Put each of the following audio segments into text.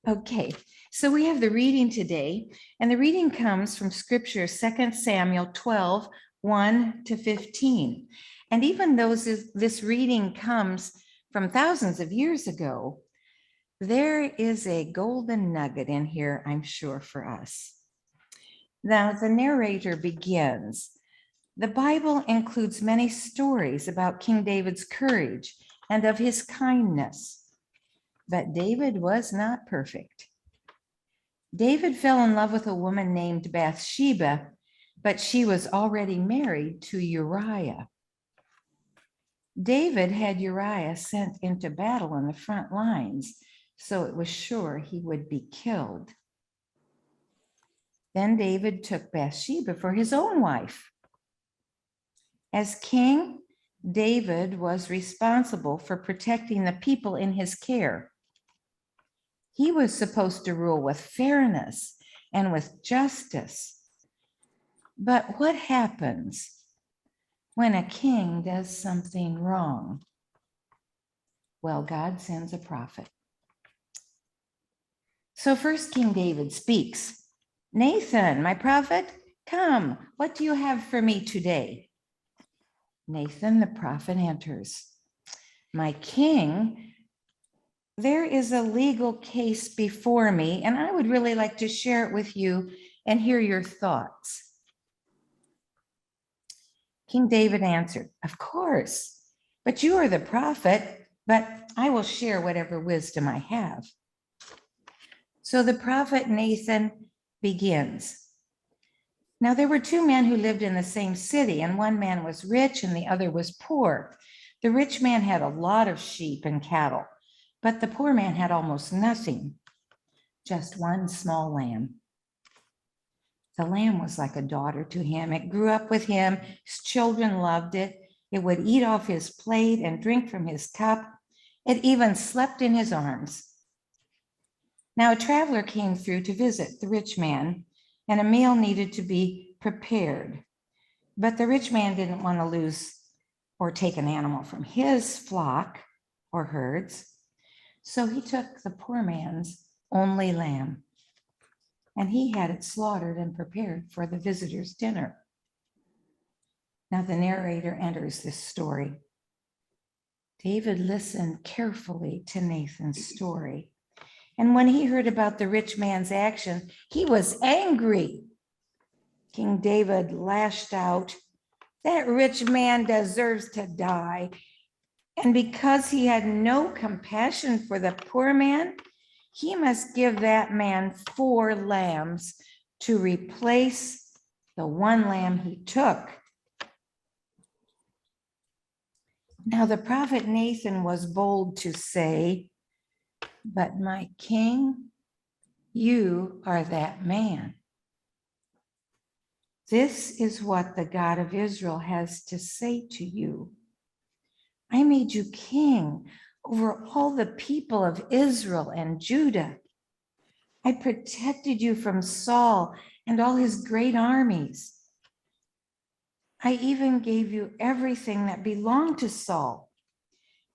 Okay, so we have the reading today, and the reading comes from Scripture, 2 Samuel 12, 1 to 15. And even though this reading comes from thousands of years ago, there is a golden nugget in here, I'm sure, for us. Now, the narrator begins. The Bible includes many stories about King David's courage and of his kindness, but David was not perfect. David fell in love with a woman named Bathsheba, but she was already married to Uriah. David had Uriah sent into battle on the front lines, so it was sure he would be killed. Then David took Bathsheba for his own wife. As king, David was responsible for protecting the people in his care. He was supposed to rule with fairness and with justice. But what happens when a king does something wrong? Well, God sends a prophet. So first King David speaks. Nathan, my prophet, come, what do you have for me today? Nathan, the prophet, enters. My king, there is a legal case before me, and I would really like to share it with you and hear your thoughts. King David answered, of course, but you are the prophet, but I will share whatever wisdom I have. So the prophet Nathan begins. Now there were two men who lived in the same city, and one man was rich and the other was poor. The rich man had a lot of sheep and cattle, but the poor man had almost nothing, just one small lamb. The lamb was like a daughter to him. It grew up with him. His children loved it. It would eat off his plate and drink from his cup. It even slept in his arms. Now a traveler came through to visit the rich man, and a meal needed to be prepared. But the rich man didn't want to lose or take an animal from his flock or herds. So he took the poor man's only lamb, and he had it slaughtered and prepared for the visitor's dinner. Now the narrator enters this story. David listened carefully to Nathan's story. And when he heard about the rich man's action, he was angry. King David lashed out, that rich man deserves to die. And because he had no compassion for the poor man, he must give that man 4 lambs to replace the one lamb he took. Now the prophet Nathan was bold to say, but my king, you are that man. This is what the God of Israel has to say to you. I made you king over all the people of Israel and Judah. I protected you from Saul and all his great armies. I even gave you everything that belonged to Saul.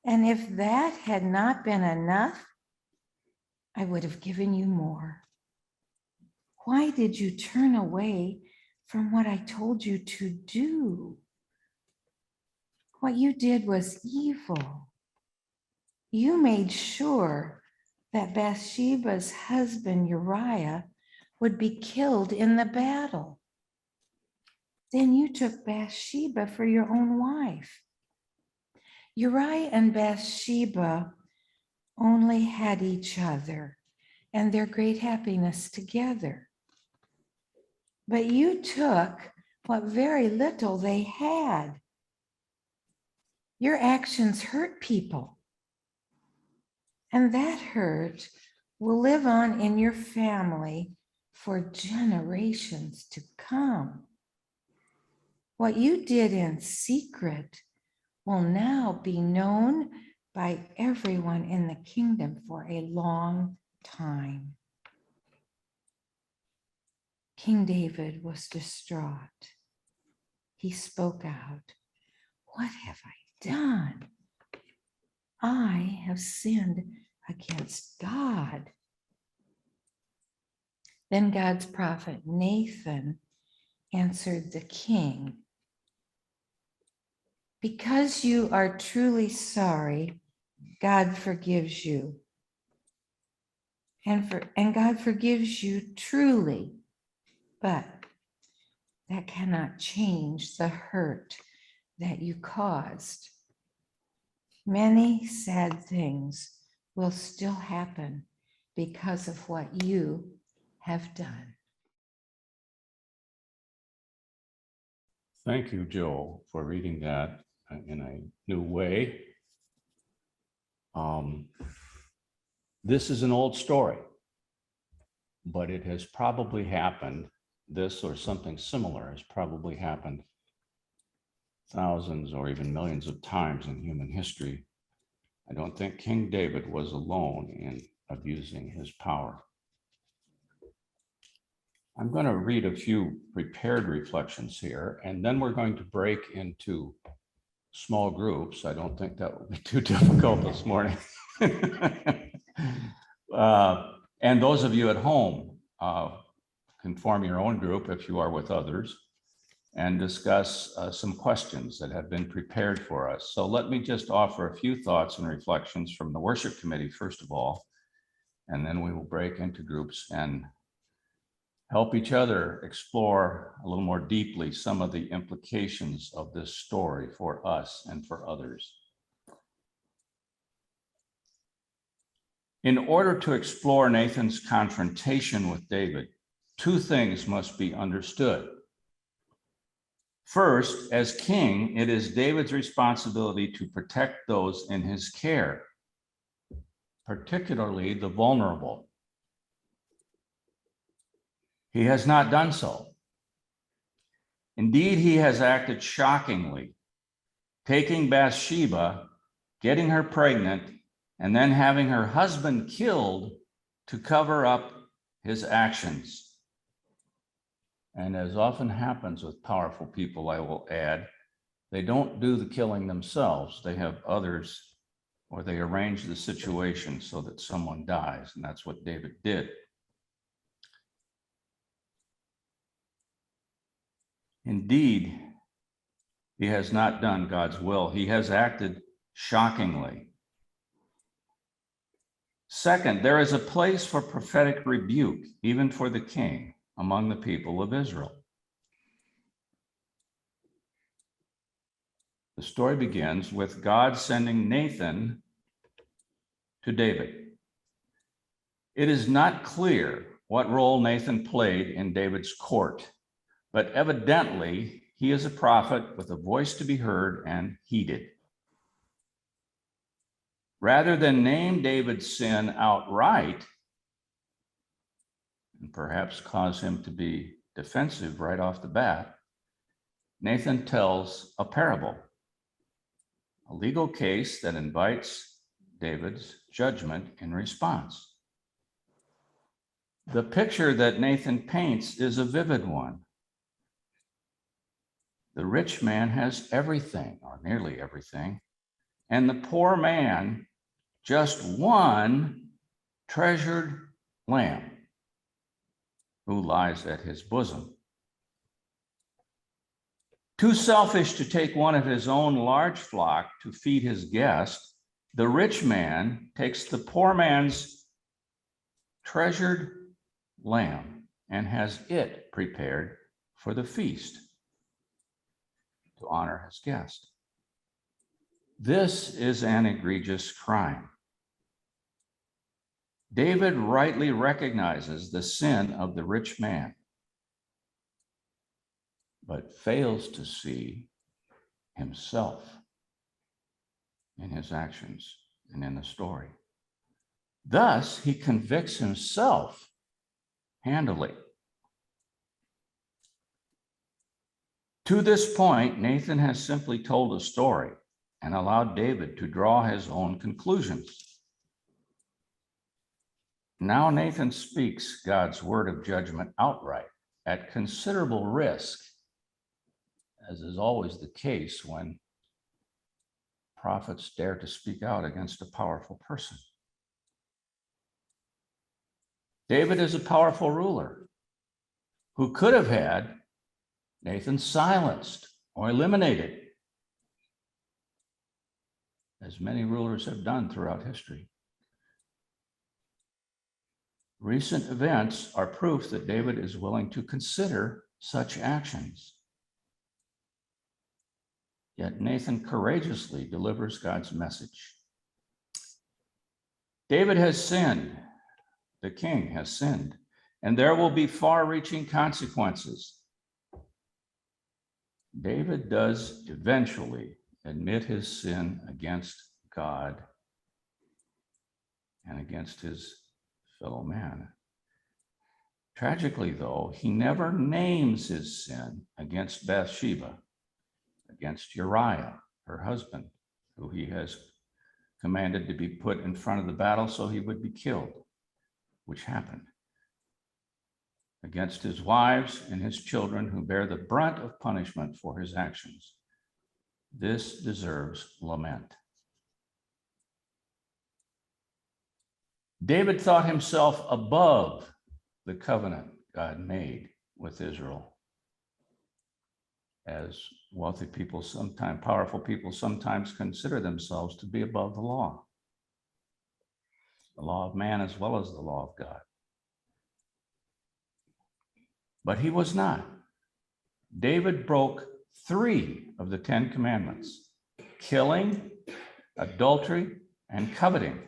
And if that had not been enough, I would have given you more. Why did you turn away from what I told you to do? What you did was evil. You made sure that Bathsheba's husband Uriah would be killed in the battle. Then you took Bathsheba for your own wife. Uriah and Bathsheba only had each other and their great happiness together. But you took what very little they had. Your actions hurt people, and that hurt will live on in your family for generations to come. What you did in secret will now be known by everyone in the kingdom for a long time. King David was distraught. He spoke out, what have I done? I have sinned against God. Then God's prophet Nathan answered the king, "Because you are truly sorry, God forgives you. And God forgives you truly, but that cannot change the hurt that you caused. Many sad things will still happen because of what you have done." Thank you, Joel, for reading that in a new way. This is an old story, but it has probably happened, this or something similar has probably happened thousands or even millions of times in human history. I don't think King David was alone in abusing his power. I'm going to read a few prepared reflections here, and then we're going to break into small groups. I don't think that will be too difficult this morning. And those of you at home can form your own group if you are with others and discuss some questions that have been prepared for us. So let me just offer a few thoughts and reflections from the worship committee, first of all, and then we will break into groups and help each other explore a little more deeply some of the implications of this story for us and for others. In order to explore Nathan's confrontation with David, two things must be understood. First, as king, it is David's responsibility to protect those in his care, particularly the vulnerable. He has not done so. Indeed, he has acted shockingly, taking Bathsheba, getting her pregnant, and then having her husband killed to cover up his actions. And as often happens with powerful people, I will add, they don't do the killing themselves. They have others, or they arrange the situation so that someone dies, and that's what David did. Indeed, he has not done God's will. He has acted shockingly. Second, there is a place for prophetic rebuke, even for the king, among the people of Israel. The story begins with God sending Nathan to David. It is not clear what role Nathan played in David's court, but evidently he is a prophet with a voice to be heard and heeded. Rather than name David's sin outright, and perhaps cause him to be defensive right off the bat, Nathan tells a parable, a legal case that invites David's judgment in response. The picture that Nathan paints is a vivid one. The rich man has everything, or nearly everything, and the poor man just one treasured lamb who lies at his bosom. Too selfish to take one of his own large flock to feed his guest, the rich man takes the poor man's treasured lamb and has it prepared for the feast to honor his guest. This is an egregious crime. David rightly recognizes the sin of the rich man, but fails to see himself in his actions and in the story. Thus, he convicts himself handily. To this point, Nathan has simply told a story and allowed David to draw his own conclusions. Now Nathan speaks God's word of judgment outright at considerable risk, as is always the case when prophets dare to speak out against a powerful person. David is a powerful ruler who could have had Nathan silenced or eliminated, as many rulers have done throughout history. Recent events are proof that David is willing to consider such actions. Yet Nathan courageously delivers God's message. David has sinned. The king has sinned, and there will be far-reaching consequences. David does eventually admit his sin against God and against his fellow man. Tragically, though, he never names his sin against Bathsheba, against Uriah, her husband, who he has commanded to be put in front of the battle so he would be killed, which happened. Against his wives and his children who bear the brunt of punishment for his actions. This deserves lament. David thought himself above the covenant God made with Israel. As wealthy people sometimes, powerful people sometimes consider themselves to be above the law of man as well as the law of God. But he was not. David broke 3 of the 10 commandments: killing, adultery, and coveting,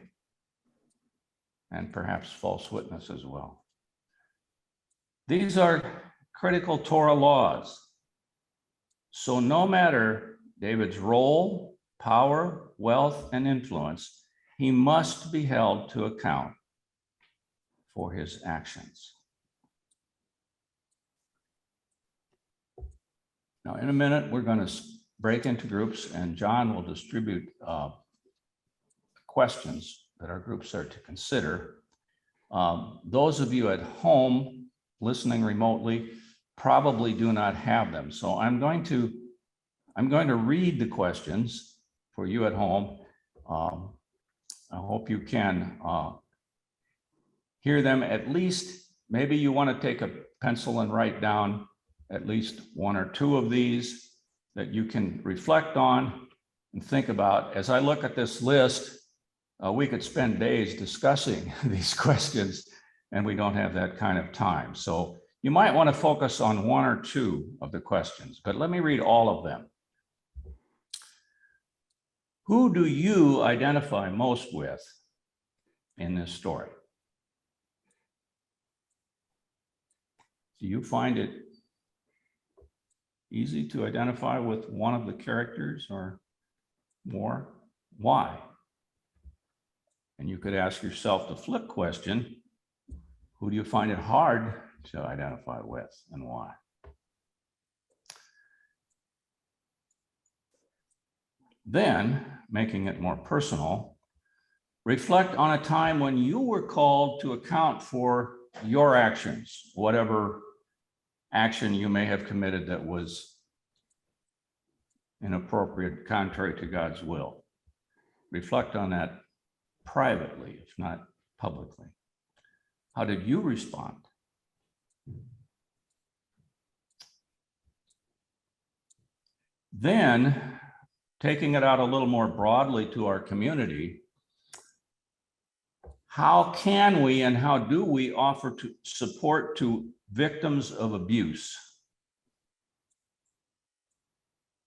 and perhaps false witness as well. These are critical Torah laws. So no matter David's role, power, wealth, and influence, he must be held to account for his actions. Now, in a minute, we're going to break into groups, and John will distribute questions that our groups are to consider. Those of you at home listening remotely probably do not have them. So I'm going to read the questions for you at home. I hope you can hear them at least. Maybe you want to take a pencil and write down at least 1 or 2 of these that you can reflect on and think about. As I look at this list, we could spend days discussing these questions, and we don't have that kind of time. So you might want to focus on 1 or 2 of the questions, but let me read all of them. Who do you identify most with in this story? Do you find it easy to identify with one of the characters or more? Why? And you could ask yourself the flip question: who do you find it hard to identify with, and why? Then, making it more personal, reflect on a time when you were called to account for your actions, whatever action you may have committed that was inappropriate, contrary to God's will. Reflect on that privately, if not publicly. How did you respond? Then, taking it out a little more broadly to our community, how can we and how do we offer support to victims of abuse?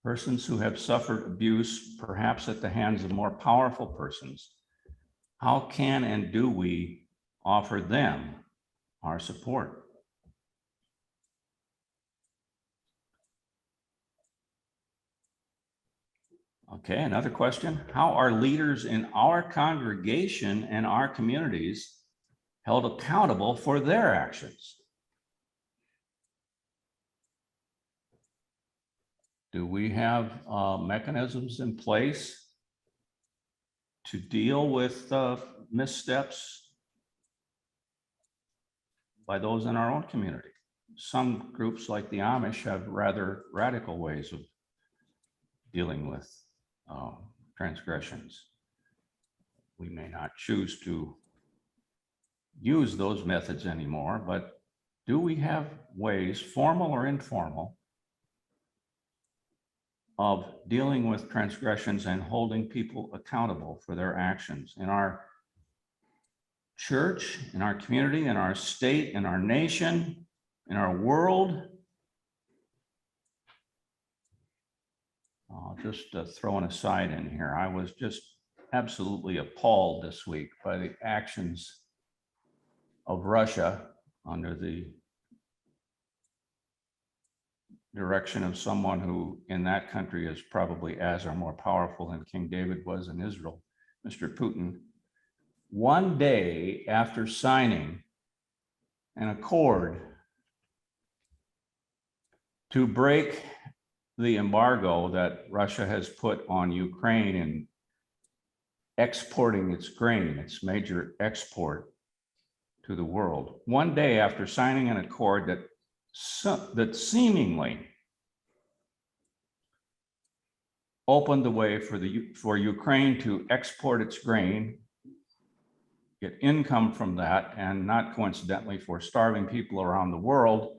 Persons who have suffered abuse, perhaps at the hands of more powerful persons. How can and do we offer them our support? Okay, another question. How are leaders in our congregation and our communities held accountable for their actions? Do we have mechanisms in place to deal with missteps by those in our own community? Some groups, like the Amish, have rather radical ways of dealing with transgressions. We may not choose to use those methods anymore, but do we have ways, formal or informal, of dealing with transgressions and holding people accountable for their actions in our church, in our community, in our state, in our nation, in our world? Just throw an aside in here. I was just absolutely appalled this week by the actions of Russia under the direction of someone who in that country is probably as or more powerful than King David was in Israel, Mr. Putin. One day after signing an accord to break the embargo that Russia has put on Ukraine in exporting its grain, its major export to the world. One day after signing an accord that seemingly opened the way for Ukraine to export its grain, get income from that, and not coincidentally for starving people around the world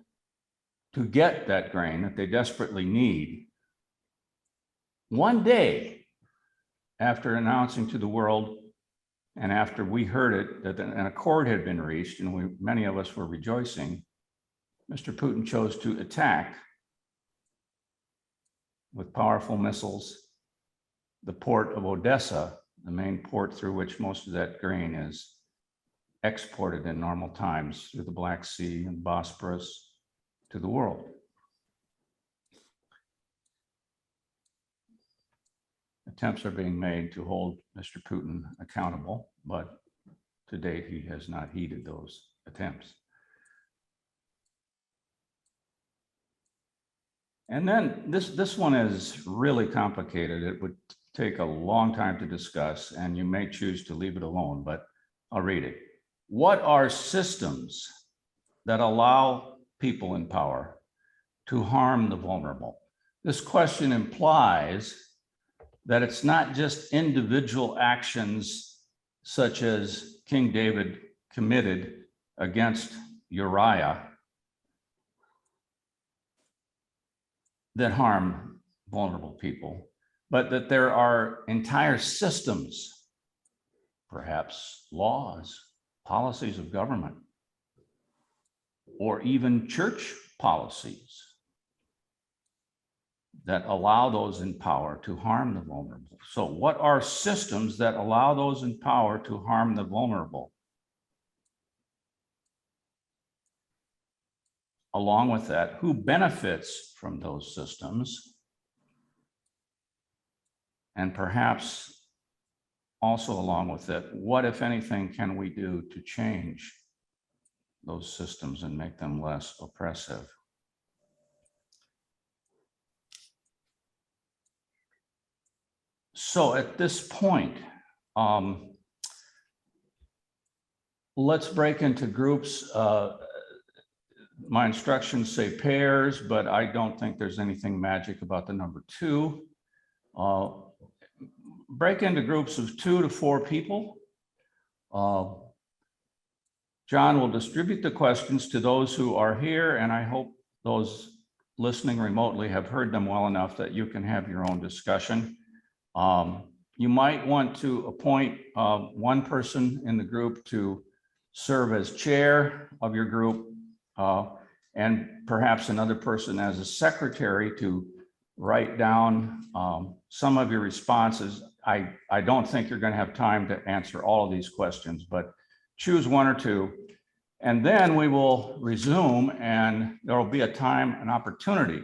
to get that grain that they desperately need. One day after announcing to the world, and after we heard it, that an accord had been reached, and many of us were rejoicing, Mr. Putin chose to attack with powerful missiles the port of Odessa, the main port through which most of that grain is exported in normal times through the Black Sea and Bosporus to the world. Attempts are being made to hold Mr. Putin accountable, but to date, he has not heeded those attempts. And then this one is really complicated. It would take a long time to discuss, and you may choose to leave it alone, but I'll read it. What are systems that allow people in power to harm the vulnerable? This question implies that it's not just individual actions such as King David committed against Uriah that harm vulnerable people, but that there are entire systems, perhaps laws, policies of government, or even church policies that allow those in power to harm the vulnerable. So what are systems that allow those in power to harm the vulnerable? Along with that, who benefits from those systems? And perhaps also along with it, what, if anything, can we do to change those systems and make them less oppressive? So at this point, let's break into groups. My instructions say pairs, but I don't think there's anything magic about the number 2. Break into groups of 2 to 4 people. John will distribute the questions to those who are here, and I hope those listening remotely have heard them well enough that you can have your own discussion. You might want to appoint one person in the group to serve as chair of your group, and perhaps another person as a secretary to write down some of your responses. I don't think you're going to have time to answer all of these questions, but choose 1 or 2, and then we will resume, and there will be a time, an opportunity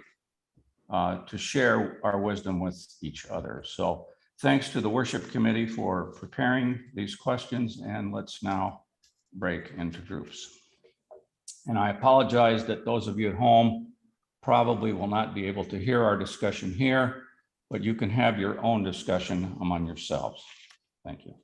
to share our wisdom with each other. So thanks to the worship committee for preparing these questions, and let's now break into groups. And I apologize that those of you at home probably will not be able to hear our discussion here, but you can have your own discussion among yourselves. Thank you.